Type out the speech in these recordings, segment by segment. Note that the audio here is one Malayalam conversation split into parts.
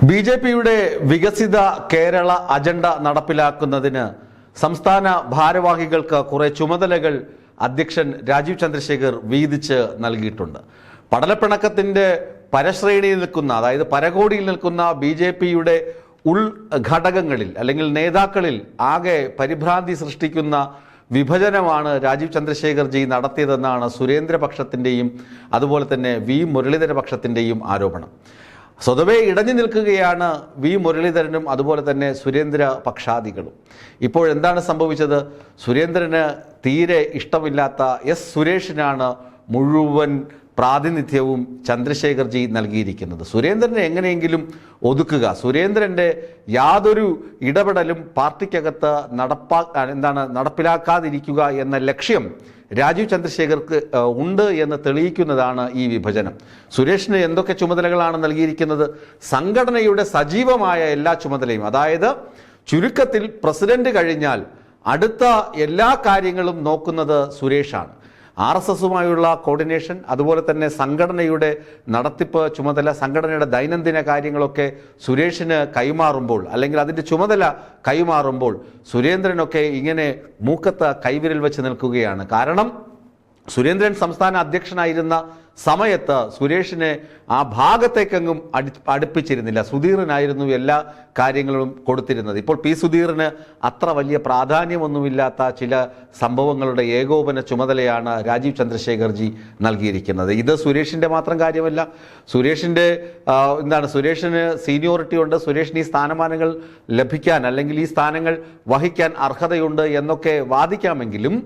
ബി.ജെ.പിയുടെ വികസിത കേരള അജണ്ട നടപ്പിലാക്കുന്നതിന് സംസ്ഥാന ഭാരവാഹികൾക്ക് കുറെ ചുമതലകൾ അധ്യക്ഷൻ രാജീവ് ചന്ദ്രശേഖർ വീതിച്ച് നൽകിയിട്ടുണ്ട്. പടലപ്പിണക്കത്തിന്റെ പരശ്രേണിയിൽ നിൽക്കുന്ന, അതായത് പരകോടിയിൽ നിൽക്കുന്ന ബി.ജെ.പിയുടെ ഉൾഘടകങ്ങളിൽ അല്ലെങ്കിൽ നേതാക്കളിൽ ആകെ പരിഭ്രാന്തി സൃഷ്ടിക്കുന്ന വിഭജനമാണ് രാജീവ് ചന്ദ്രശേഖർ ജി നടത്തിയതെന്നാണ് സുരേന്ദ്ര പക്ഷത്തിൻ്റെയും അതുപോലെ തന്നെ വി മുരളീധര പക്ഷത്തിൻ്റെയും ആരോപണം. സ്വതവേ ഇടഞ്ഞു നിൽക്കുകയാണ് വി മുരളീധരനും അതുപോലെ തന്നെ സുരേന്ദ്ര പക്ഷാദികളും. ഇപ്പോഴെന്താണ് സംഭവിച്ചത്? സുരേന്ദ്രന് തീരെ ഇഷ്ടമില്ലാത്ത എസ് സുരേഷിനാണ് മുഴുവൻ പ്രാതിനിധ്യവും ചന്ദ്രശേഖർ ജി നൽകിയിരിക്കുന്നത്. സുരേന്ദ്രനെ എങ്ങനെയെങ്കിലും ഒതുക്കുക, സുരേന്ദ്രൻ്റെ യാതൊരു ഇടപെടലും പാർട്ടിക്കകത്ത് നടപ്പിലാക്കാതിരിക്കുക എന്ന ലക്ഷ്യം രാജീവ് ചന്ദ്രശേഖർക്ക് ഉണ്ട് എന്ന് തെളിയിക്കുന്നതാണ് ഈ വിഭജനം. സുരേഷിന് എന്തൊക്കെ ചുമതലകളാണ് നൽകിയിരിക്കുന്നത്? സംഘടനയുടെ സജീവമായ എല്ലാ ചുമതലയും, അതായത് ചുരുക്കത്തിൽ പ്രസിഡന്റ് കഴിഞ്ഞാൽ അടുത്ത എല്ലാ കാര്യങ്ങളും നോക്കുന്നത് സുരേഷാണ്. RSSുമായുള്ള കോർഡിനേഷൻ, അതുപോലെ തന്നെ സംഘടനയുടെ നടത്തിപ്പ് ചുമതല, സംഘടനയുടെ ദൈനംദിന കാര്യങ്ങളൊക്കെ സുരേഷിന് കൈമാറുമ്പോൾ അല്ലെങ്കിൽ അതിൻ്റെ ചുമതല കൈമാറുമ്പോൾ സുരേന്ദ്രനൊക്കെ ഇങ്ങനെ മൂക്കത്ത് കൈവിരൽ വെച്ച് നിൽക്കുകയാണ്. കാരണം സുരേന്ദ്രൻ സംസ്ഥാന അധ്യക്ഷനായിരുന്ന സമയത്ത് സുരേഷിനെ ആ ഭാഗത്തേക്കെങ്ങും അടുപ്പിച്ചിരുന്നില്ല. സുധീറിനായിരുന്നു എല്ലാ കാര്യങ്ങളും കൊടുത്തിരുന്നത്. ഇപ്പോൾ പി സുധീറിന് അത്ര വലിയ പ്രാധാന്യമൊന്നുമില്ലാത്ത ചില സംഭവങ്ങളുടെ ഏകോപന ചുമതലയാണ് രാജീവ് ചന്ദ്രശേഖർ ജി നൽകിയിരിക്കുന്നത്. ഇത് സുരേഷിൻ്റെ മാത്രം കാര്യമല്ല. സുരേഷിന് സീനിയോറിറ്റി ഉണ്ട്, സുരേഷിന് ഈ സ്ഥാനമാനങ്ങൾ ലഭിക്കാൻ അല്ലെങ്കിൽ ഈ സ്ഥാനങ്ങൾ വഹിക്കാൻ അർഹതയുണ്ട് എന്നൊക്കെ വാദിക്കാമെങ്കിലും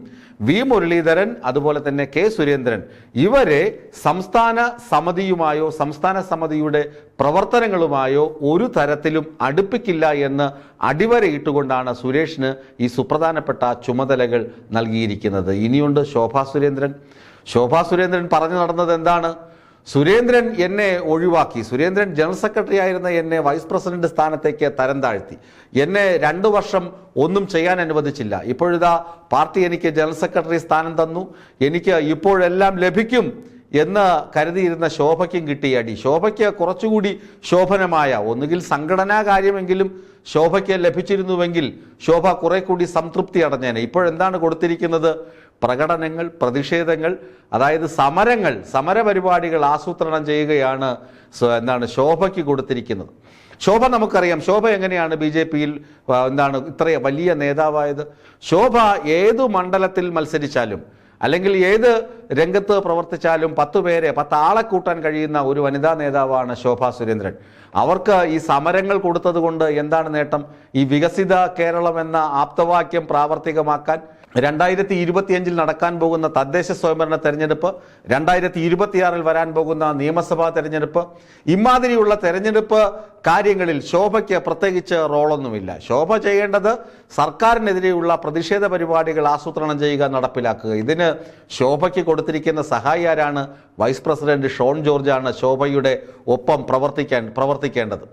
വി മുരളീധരൻ അതുപോലെ തന്നെ കെ സുരേന്ദ്രൻ ഇവരെ സംസ്ഥാന സമിതിയുമായോ സംസ്ഥാന സമിതിയുടെ പ്രവർത്തനങ്ങളുമായോ ഒരു തരത്തിലും അടുപ്പിക്കില്ല എന്ന് അടിവരയിട്ടുകൊണ്ടാണ് സുരേഷിന് ഈ സുപ്രധാനപ്പെട്ട ചുമതലകൾ നൽകിയിരിക്കുന്നത്. ഇനിയുണ്ട് ശോഭാ സുരേന്ദ്രൻ പറഞ്ഞു നടന്നത് എന്താണ്? സുരേന്ദ്രൻ എന്നെ ഒഴിവാക്കി, സുരേന്ദ്രൻ ജനറൽ സെക്രട്ടറി ആയിരുന്ന എന്നെ വൈസ് പ്രസിഡന്റ് സ്ഥാനത്തേക്ക് തരം താഴ്ത്തി, എന്നെ 2 വർഷം ഒന്നും ചെയ്യാൻ അനുവദിച്ചില്ല. ഇപ്പോഴിതാ പാർട്ടി എനിക്ക് ജനറൽ സെക്രട്ടറി സ്ഥാനം തന്നു, എനിക്ക് ഇപ്പോഴെല്ലാം ലഭിക്കും എന്ന് കരുതിയിരുന്ന ശോഭയ്ക്കും കിട്ടിയ അടി. ശോഭയ്ക്ക് കുറച്ചുകൂടി ശോഭനമായ ഒന്നുകിൽ സംഘടനാ കാര്യമെങ്കിലും ശോഭയ്ക്ക് ലഭിച്ചിരുന്നുവെങ്കിൽ ശോഭ കുറെ കൂടി സംതൃപ്തി അടഞ്ഞേനെ. ഇപ്പോഴെന്താണ് കൊടുത്തിരിക്കുന്നത്? പ്രകടനങ്ങൾ, പ്രതിഷേധങ്ങൾ, അതായത് സമരപരിപാടികൾ ആസൂത്രണം ചെയ്യുകയാണ് ശോഭയ്ക്ക് കൊടുത്തിരിക്കുന്നത്. ശോഭ നമുക്കറിയാം, ശോഭ എങ്ങനെയാണ് ബി.ജെ.പിയിൽ ഇത്ര വലിയ നേതാവായത്? ശോഭ ഏതു മണ്ഡലത്തിൽ മത്സരിച്ചാലും അല്ലെങ്കിൽ ഏത് രംഗത്ത് പ്രവർത്തിച്ചാലും 10 ആളെ കൂട്ടാൻ കഴിയുന്ന ഒരു വനിതാ നേതാവാണ് ശോഭാ സുരേന്ദ്രൻ. അവർക്ക് ഈ സമരങ്ങൾ കൊടുത്തത് കൊണ്ട് എന്താണ് നേട്ടം? ഈ വികസിത കേരളം എന്ന ആപ്തവാക്യം പ്രാവർത്തികമാക്കാൻ 2025 നടക്കാൻ പോകുന്ന തദ്ദേശ സ്വയംഭരണ തെരഞ്ഞെടുപ്പ്, 2026 വരാൻ പോകുന്ന നിയമസഭാ തെരഞ്ഞെടുപ്പ്, ഇമാതിരിയുള്ള തെരഞ്ഞെടുപ്പ് കാര്യങ്ങളിൽ ശോഭയ്ക്ക് പ്രത്യേകിച്ച് റോളൊന്നുമില്ല. ശോഭ ചെയ്യേണ്ടത് സർക്കാരിനെതിരെയുള്ള പ്രതിഷേധ പരിപാടികൾ ആസൂത്രണം ചെയ്യുക, നടപ്പിലാക്കുക. ഇതിന് ശോഭയ്ക്ക് കൊടുത്തിരിക്കുന്ന സഹായി ആരാണ്? വൈസ് പ്രസിഡന്റ് ഷോൺ ജോർജാണ് ശോഭയുടെ ഒപ്പം പ്രവർത്തിക്കേണ്ടത്.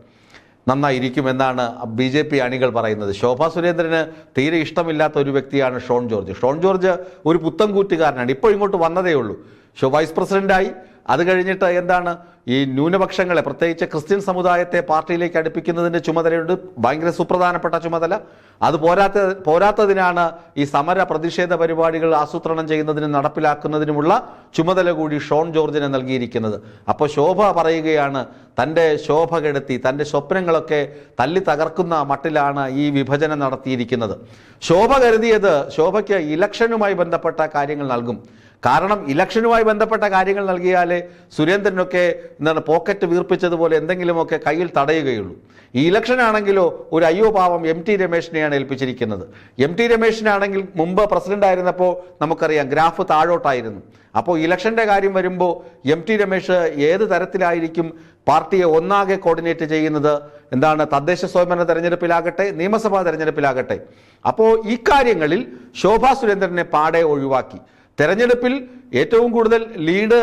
നന്നായിരിക്കുമെന്നാണ് ബി.ജെ.പി അണികൾ പറയുന്നത്. ശോഭാ സുരേന്ദ്രന് തീരെ ഇഷ്ടമില്ലാത്ത ഒരു വ്യക്തിയാണ് ഷോൺ ജോർജ് ഒരു പുത്തൻകൂറ്റുകാരനാണ്. ഇപ്പോൾ ഇങ്ങോട്ട് വന്നതേ ഉള്ളൂ. വൈസ് പ്രസിഡന്റായി, അത് കഴിഞ്ഞിട്ട് ഈ ന്യൂനപക്ഷങ്ങളെ, പ്രത്യേകിച്ച് ക്രിസ്ത്യൻ സമുദായത്തെ പാർട്ടിയിലേക്ക് അടുപ്പിക്കുന്നതിൻ്റെ ചുമതലയുണ്ട്, ഭയങ്കര സുപ്രധാനപ്പെട്ട ചുമതല. അത് പോരാത്തതിനാണ് ഈ സമര പ്രതിഷേധ പരിപാടികൾ ആസൂത്രണം ചെയ്യുന്നതിനും നടപ്പിലാക്കുന്നതിനുമുള്ള ചുമതല കൂടി ഷോൺ ജോർജിന് നൽകിയിരിക്കുന്നത്. അപ്പോൾ ശോഭ പറയുകയാണ്, തൻ്റെ ശോഭ കെടുത്തി, തൻ്റെ സ്വപ്നങ്ങളൊക്കെ തല്ലി തകർക്കുന്ന മട്ടിലാണ് ഈ വിഭജനം നടത്തിയിരിക്കുന്നത്. ശോഭ കരുതിയത് ശോഭയ്ക്ക് ഇലക്ഷനുമായി ബന്ധപ്പെട്ട കാര്യങ്ങൾ നൽകും. കാരണം ഇലക്ഷനുമായി ബന്ധപ്പെട്ട കാര്യങ്ങൾ നൽകിയാലേ സുരേന്ദ്രനൊക്കെ പോക്കറ്റ് വീർപ്പിച്ചതുപോലെ എന്തെങ്കിലുമൊക്കെ കയ്യിൽ തടയുകയുള്ളൂ. ഈ ഇലക്ഷനാണെങ്കിലോ ഒരു അയ്യോ പാവം MT രമേശിനെയാണ് ഏൽപ്പിച്ചിരിക്കുന്നത്. MT രമേശിനാണെങ്കിൽ മുമ്പ് പ്രസിഡന്റ് ആയിരുന്നപ്പോൾ നമുക്കറിയാം ഗ്രാഫ് താഴോട്ടായിരുന്നു. അപ്പോൾ ഇലക്ഷൻ്റെ കാര്യം വരുമ്പോൾ MT രമേശ് ഏത് തരത്തിലായിരിക്കും പാർട്ടിയെ ഒന്നാകെ കോർഡിനേറ്റ് ചെയ്യുന്നത്? തദ്ദേശ സ്വയംഭരണ തെരഞ്ഞെടുപ്പിലാകട്ടെ, നിയമസഭാ തെരഞ്ഞെടുപ്പിലാകട്ടെ. അപ്പോൾ ഈ കാര്യങ്ങളിൽ ശോഭാ സുരേന്ദ്രനെ പാടെ ഒഴിവാക്കി. തെരഞ്ഞെടുപ്പിൽ ഏറ്റവും കൂടുതൽ ലീഡ്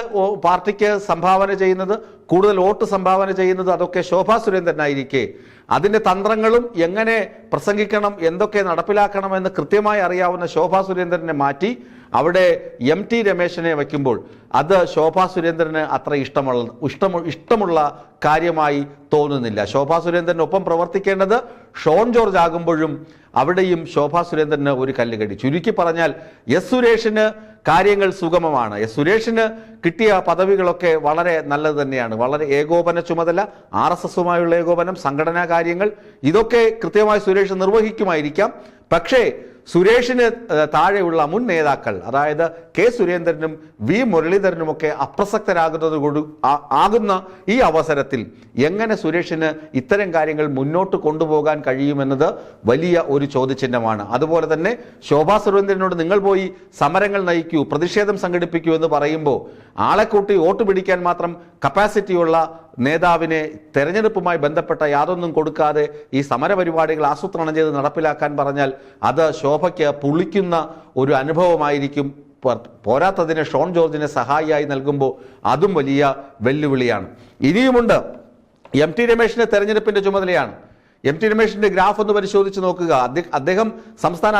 പാർട്ടിക്ക് സംഭാവന ചെയ്യുന്നത്, കൂടുതൽ വോട്ട് സംഭാവന ചെയ്യുന്നത് അതൊക്കെ ശോഭാ സുരേന്ദ്രനായിരിക്കെ അതിൻ്റെ തന്ത്രങ്ങളും എങ്ങനെ പ്രസംഗിക്കണം, എന്തൊക്കെ നടപ്പിലാക്കണമെന്ന് കൃത്യമായി അറിയാവുന്ന ശോഭാ സുരേന്ദ്രനെ മാറ്റി അവിടെ MT രമേശിനെ വയ്ക്കുമ്പോൾ അത് ശോഭാ സുരേന്ദ്രന് അത്ര ഇഷ്ടമുള്ള കാര്യമായി തോന്നുന്നില്ല. ശോഭാ സുരേന്ദ്രനൊപ്പം പ്രവർത്തിക്കേണ്ടത് ഷോൺ ജോർജ് ആകുമ്പോഴും അവിടെയും ശോഭാ സുരേന്ദ്രന് ഒരു കല്ലുകടി. ചുരുക്കി പറഞ്ഞാൽ എസ് സുരേഷിന് കാര്യങ്ങൾ സുഗമമാണ്. എസ് സുരേഷിന് കിട്ടിയ പദവികളൊക്കെ വളരെ നല്ലത് തന്നെയാണ്. വളരെ ഏകോപന ചുമതല, RSSുമായുള്ള ഏകോപനം, സംഘടനാ കാര്യങ്ങൾ, ഇതൊക്കെ കൃത്യമായി സുരേഷ് നിർവഹിക്കുമായിരിക്കാം. പക്ഷേ സുരേഷിന് താഴെയുള്ള മുൻ നേതാക്കൾ, അതായത് കെ സുരേന്ദ്രനും വി മുരളീധരനുമൊക്കെ ആകുന്ന ഈ അവസരത്തിൽ എങ്ങനെ സുരേഷിന് ഇത്തരം കാര്യങ്ങൾ മുന്നോട്ട് കൊണ്ടുപോകാൻ കഴിയുമെന്നത് വലിയ ഒരു ചോദ്യചിഹ്നമാണ്. അതുപോലെ തന്നെ ശോഭാ സുരേന്ദ്രനോട് നിങ്ങൾ പോയി സമരങ്ങൾ നയിക്കൂ, പ്രതിഷേധം സംഘടിപ്പിക്കൂ എന്ന് പറയുമ്പോൾ ആളെ കൂട്ടി വോട്ട് പിടിക്കാൻ മാത്രം കപ്പാസിറ്റിയുള്ള നേതാവിനെ തെരഞ്ഞെടുപ്പുമായി ബന്ധപ്പെട്ട യാതൊന്നും കൊടുക്കാതെ ഈ സമരപരിപാടികൾ ആസൂത്രണം ചെയ്ത് നടപ്പിലാക്കാൻ പറഞ്ഞാൽ അത് ശോഭയ്ക്ക് പുളിക്കുന്ന ഒരു അനുഭവമായിരിക്കും. പോരാത്തതിന് ഷോൺ ജോർജിനെ സഹായിയായി നൽകുമ്പോൾ അതും വലിയ വെല്ലുവിളിയാണ്. ഇനിയുമുണ്ട്. MT രമേശിന്റെ തെരഞ്ഞെടുപ്പിന്റെ ചുമതലയാണ്. MT രമേശിന്റെ ഗ്രാഫ് ഒന്ന് പരിശോധിച്ച് നോക്കുക. അദ്ദേഹം സംസ്ഥാന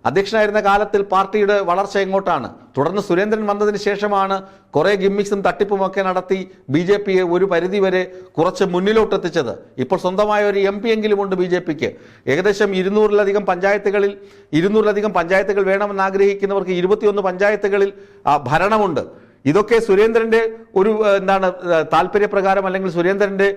അധ്യക്ഷനായിരുന്ന കാലത്തിൽ പാർട്ടിയുടെ വളർച്ച എങ്ങോട്ടാണ്? തുടർന്ന് സുരേന്ദ്രൻ വന്നതിന് ശേഷമാണ് കുറെ ഗിമ്മിക്സും തട്ടിപ്പുമൊക്കെ നടത്തി BJPയെ ഒരു പരിധിവരെ കുറച്ച് മുന്നിലോട്ടെത്തിച്ചത്. ഇപ്പോൾ സ്വന്തമായ ഒരു MP എങ്കിലും ഉണ്ട് BJPക്ക്. ഏകദേശം 200-ലധികം പഞ്ചായത്തുകൾ വേണമെന്ന് ആഗ്രഹിക്കുന്നവർക്ക് 21 പഞ്ചായത്തുകളിൽ ഭരണമുണ്ട്. ഇതൊക്കെ സുരേന്ദ്രന്റെ ഒരു താല്പര്യപ്രകാരം, അല്ലെങ്കിൽ സുരേന്ദ്രന്റെ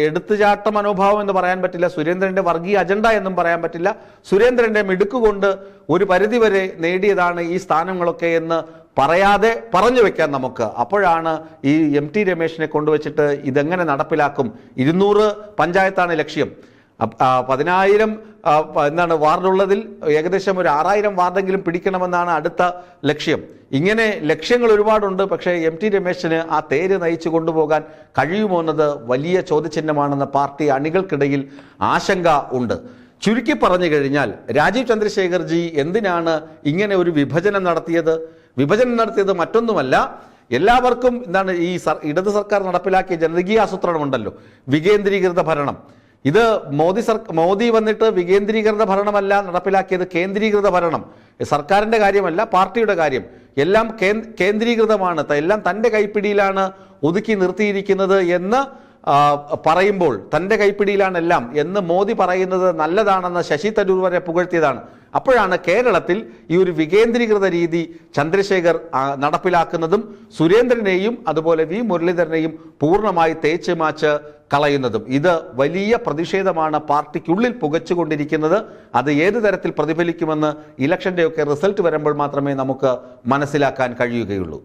എടുത്തുചാട്ട മനോഭാവം എന്ന് പറയാൻ പറ്റില്ല, സുരേന്ദ്രന്റെ വർഗീയ അജണ്ട എന്നും പറയാൻ പറ്റില്ല. സുരേന്ദ്രന്റെ മിടുക്കുകൊണ്ട് ഒരു പരിധിവരെ നേടിയതാണ് ഈ സ്ഥാനങ്ങളൊക്കെ എന്ന് പറഞ്ഞു വെക്കാൻ നമുക്ക്. അപ്പോഴാണ് ഈ MT രമേശിനെ കൊണ്ടുവച്ചിട്ട് ഇതെങ്ങനെ നടപ്പിലാക്കും? 200 പഞ്ചായത്താണ് ലക്ഷ്യം. 10,000 വാർഡുള്ളതിൽ ഏകദേശം ഒരു 6,000 വാർഡെങ്കിലും പിടിക്കണമെന്നാണ് അടുത്ത ലക്ഷ്യം. ഇങ്ങനെ ലക്ഷ്യങ്ങൾ ഒരുപാടുണ്ട്. പക്ഷേ MT രമേശിന് ആ തേര് നയിച്ചു കൊണ്ടുപോകാൻ കഴിയുമോ എന്നത് വലിയ ചോദ്യചിഹ്നമാണെന്ന് പാർട്ടി അണികൾക്കിടയിൽ ആശങ്ക ഉണ്ട്. ചുരുക്കി പറഞ്ഞു കഴിഞ്ഞാൽ രാജീവ് ചന്ദ്രശേഖർജി എന്തിനാണ് ഇങ്ങനെ ഒരു വിഭജനം നടത്തിയത് മറ്റൊന്നുമല്ല, എല്ലാവർക്കും ഈ ഇടത് സർക്കാർ നടപ്പിലാക്കിയ ജനകീയ ആസൂത്രണമുണ്ടല്ലോ, വികേന്ദ്രീകൃത ഭരണം. ഇത് മോദി വന്നിട്ട് വികേന്ദ്രീകൃത ഭരണമല്ല നടപ്പിലാക്കിയത്, കേന്ദ്രീകൃത ഭരണം. സർക്കാരിന്റെ കാര്യമല്ല, പാർട്ടിയുടെ കാര്യം. എല്ലാം കേന്ദ്രീകൃതമാണ്, എല്ലാം തൻ്റെ കൈപ്പിടിയിലാണ് ഒതുക്കി നിർത്തിയിരിക്കുന്നത് എന്ന് പറയുമ്പോൾ, തൻ്റെ കൈപ്പിടിയിലാണ് എല്ലാം എന്ന് മോദി പറയുന്നത് നല്ലതാണെന്ന് ശശി തരൂർ വരെ പുകഴ്ത്തിയതാണ്. അപ്പോഴാണ് കേരളത്തിൽ ഈ ഒരു വികേന്ദ്രീകൃത രീതി ചന്ദ്രശേഖർ നടപ്പിലാക്കുന്നതും സുരേന്ദ്രനെയും അതുപോലെ വി മുരളീധരനെയും പൂർണ്ണമായി തേച്ച് മാച്ച് കളയുന്നതും. ഇത് വലിയ പ്രതിഷേധമാണ് പാർട്ടിക്കുള്ളിൽ പുകച്ചുകൊണ്ടിരിക്കുന്നത്. അത് ഏത് തരത്തിൽ പ്രതിഫലിക്കുമെന്ന് ഇലക്ഷൻ്റെയൊക്കെ റിസൾട്ട് വരുമ്പോൾ മാത്രമേ നമുക്ക് മനസ്സിലാക്കാൻ കഴിയുകയുള്ളൂ.